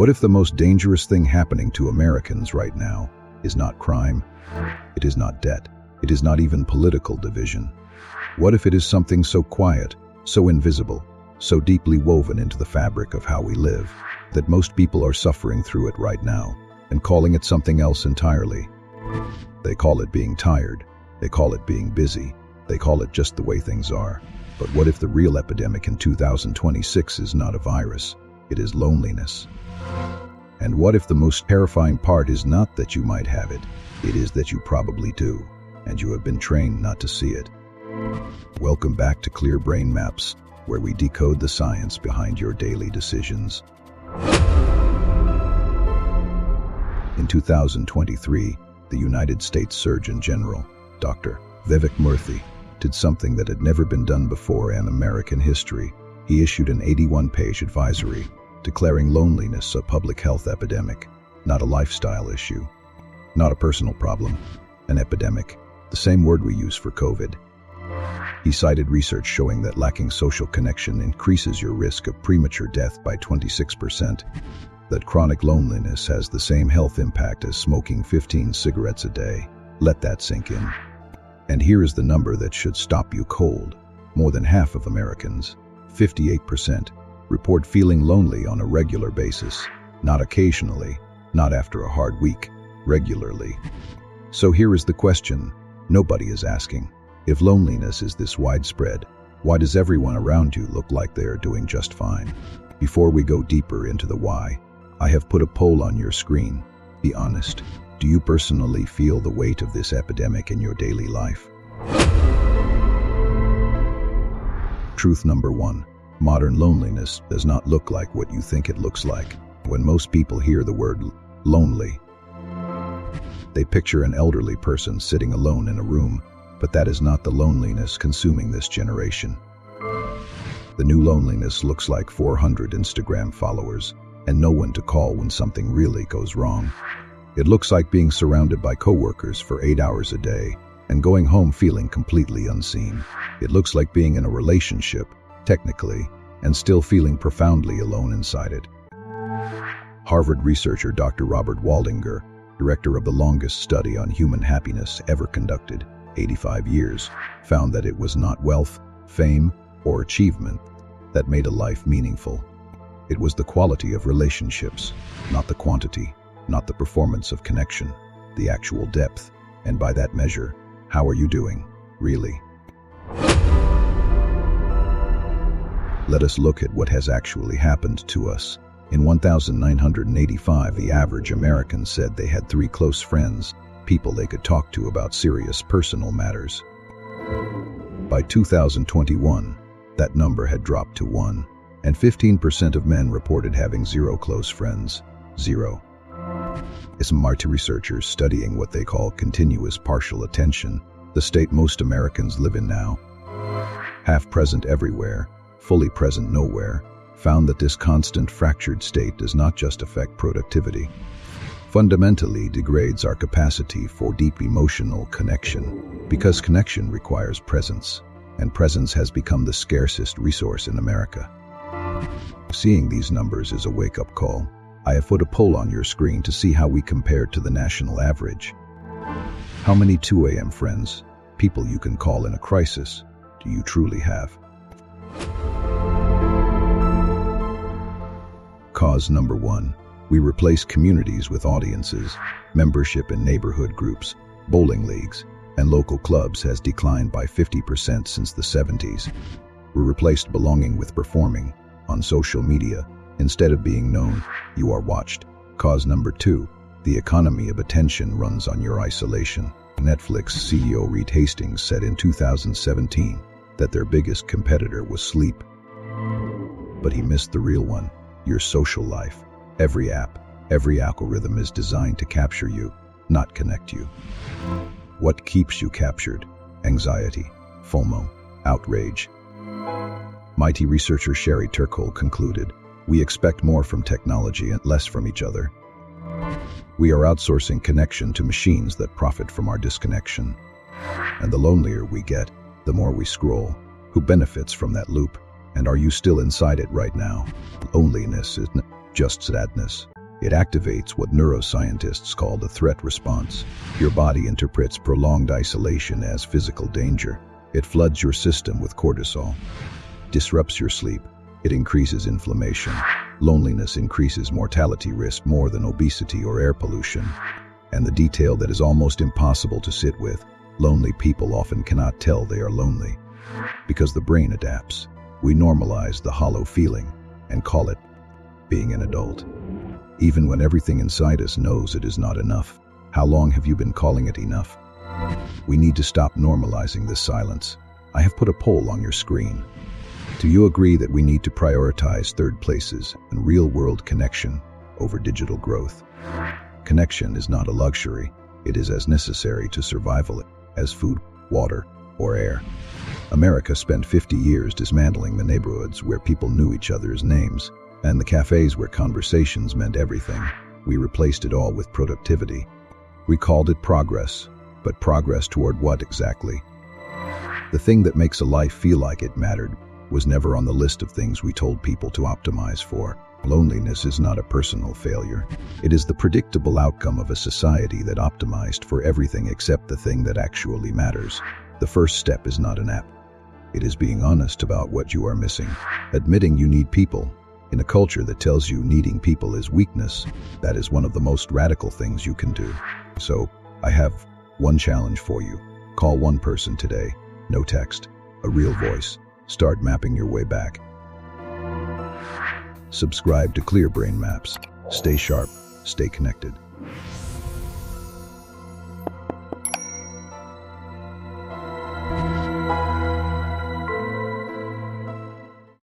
What if the most dangerous thing happening to Americans right now is not crime? It is not debt. It is not even political division. What if it is something so quiet, so invisible, so deeply woven into the fabric of how we live, that most people are suffering through it right now and calling it something else entirely? They call it being tired. They call it being busy. They call it just the way things are. But what if the real epidemic in 2026 is not a virus? It is loneliness. And what if the most terrifying part is not that you might have it, it is that you probably do, and you have been trained not to see it. Welcome back to Clear Brain Maps, where we decode the science behind your daily decisions. In 2023, the United States Surgeon General, Dr. Vivek Murthy, did something that had never been done before in American history. He issued an 81-page advisory declaring loneliness a public health epidemic, not a lifestyle issue, not a personal problem, an epidemic, the same word we use for COVID. He cited research showing that lacking social connection increases your risk of premature death by 26%, that chronic loneliness has the same health impact as smoking 15 cigarettes a day. Let that sink in. And here is the number that should stop you cold. More than half of Americans, 58%, report feeling lonely on a regular basis, not occasionally, not after a hard week, regularly. So here is the question nobody is asking. If loneliness is this widespread, why does everyone around you look like they are doing just fine? Before we go deeper into the why, I have put a poll on your screen. Be honest. Do you personally feel the weight of this epidemic in your daily life? Truth number one. Modern loneliness does not look like what you think it looks like. When most people hear the word lonely, they picture an elderly person sitting alone in a room, but that is not the loneliness consuming this generation. The new loneliness looks like 400 Instagram followers and no one to call when something really goes wrong. It looks like being surrounded by coworkers for 8 hours a day and going home feeling completely unseen. It looks like being in a relationship, technically, and still feeling profoundly alone inside it. Harvard researcher Dr. Robert Waldinger, director of the longest study on human happiness ever conducted, 85 years, found that it was not wealth, fame, or achievement that made a life meaningful. It was the quality of relationships, not the quantity, not the performance of connection, the actual depth, and by that measure, how are you doing, really? Let us look at what has actually happened to us. In 1985, the average American said they had 3 close friends, people they could talk to about serious personal matters. By 2021, that number had dropped to 1, and 15% of men reported having 0 close friends. 0. Murthy researchers studying what they call continuous partial attention, the state most Americans live in now, half present everywhere, fully present nowhere, found that this constant fractured state does not just affect productivity, fundamentally degrades our capacity for deep emotional connection, because connection requires presence, and presence has become the scarcest resource in America. Seeing these numbers is a wake-up call. I have put a poll on your screen to see how we compare to the national average. How many 2 a.m. friends, people you can call in a crisis, do you truly have? Cause number 1. We replace communities with audiences. Membership in neighborhood groups, bowling leagues, and local clubs has declined by 50% since the 70s. We replaced belonging with performing. On social media, instead of being known, you are watched. Cause number 2. The economy of attention runs on your isolation. Netflix CEO Reed Hastings said in 2017 that their biggest competitor was sleep. But he missed the real one, your social life. Every app, every algorithm is designed to capture you, not connect you. What keeps you captured? Anxiety, FOMO, outrage. MIT researcher Sherry Turkle concluded, we expect more from technology and less from each other. We are outsourcing connection to machines that profit from our disconnection. And the lonelier we get, the more we scroll. Who benefits from that loop? And are you still inside it right now? Loneliness just sadness. It activates what neuroscientists call the threat response. Your body interprets prolonged isolation as physical danger. It floods your system with cortisol, disrupts your sleep. It increases inflammation. Loneliness increases mortality risk more than obesity or air pollution. And the detail that is almost impossible to sit with, lonely people often cannot tell they are lonely. Because the brain adapts. We normalize the hollow feeling and call it being an adult. Even when everything inside us knows it is not enough. How long have you been calling it enough? We need to stop normalizing this silence. I have put a poll on your screen. Do you agree that we need to prioritize third places and real-world connection over digital growth? Connection is not a luxury. It is as necessary to survival as food, water, or air. America spent 50 years dismantling the neighborhoods where people knew each other's names, and the cafes where conversations meant everything. We replaced it all with productivity. We called it progress, but progress toward what exactly? The thing that makes a life feel like it mattered was never on the list of things we told people to optimize for. Loneliness is not a personal failure. It is the predictable outcome of a society that optimized for everything except the thing that actually matters. The first step is not an app. It is being honest about what you are missing. Admitting you need people. In a culture that tells you needing people is weakness, that is one of the most radical things you can do. So, I have one challenge for you. Call one person today. No text. A real voice. Start mapping your way back. Subscribe to Clear Brain Maps. Stay sharp. Stay connected.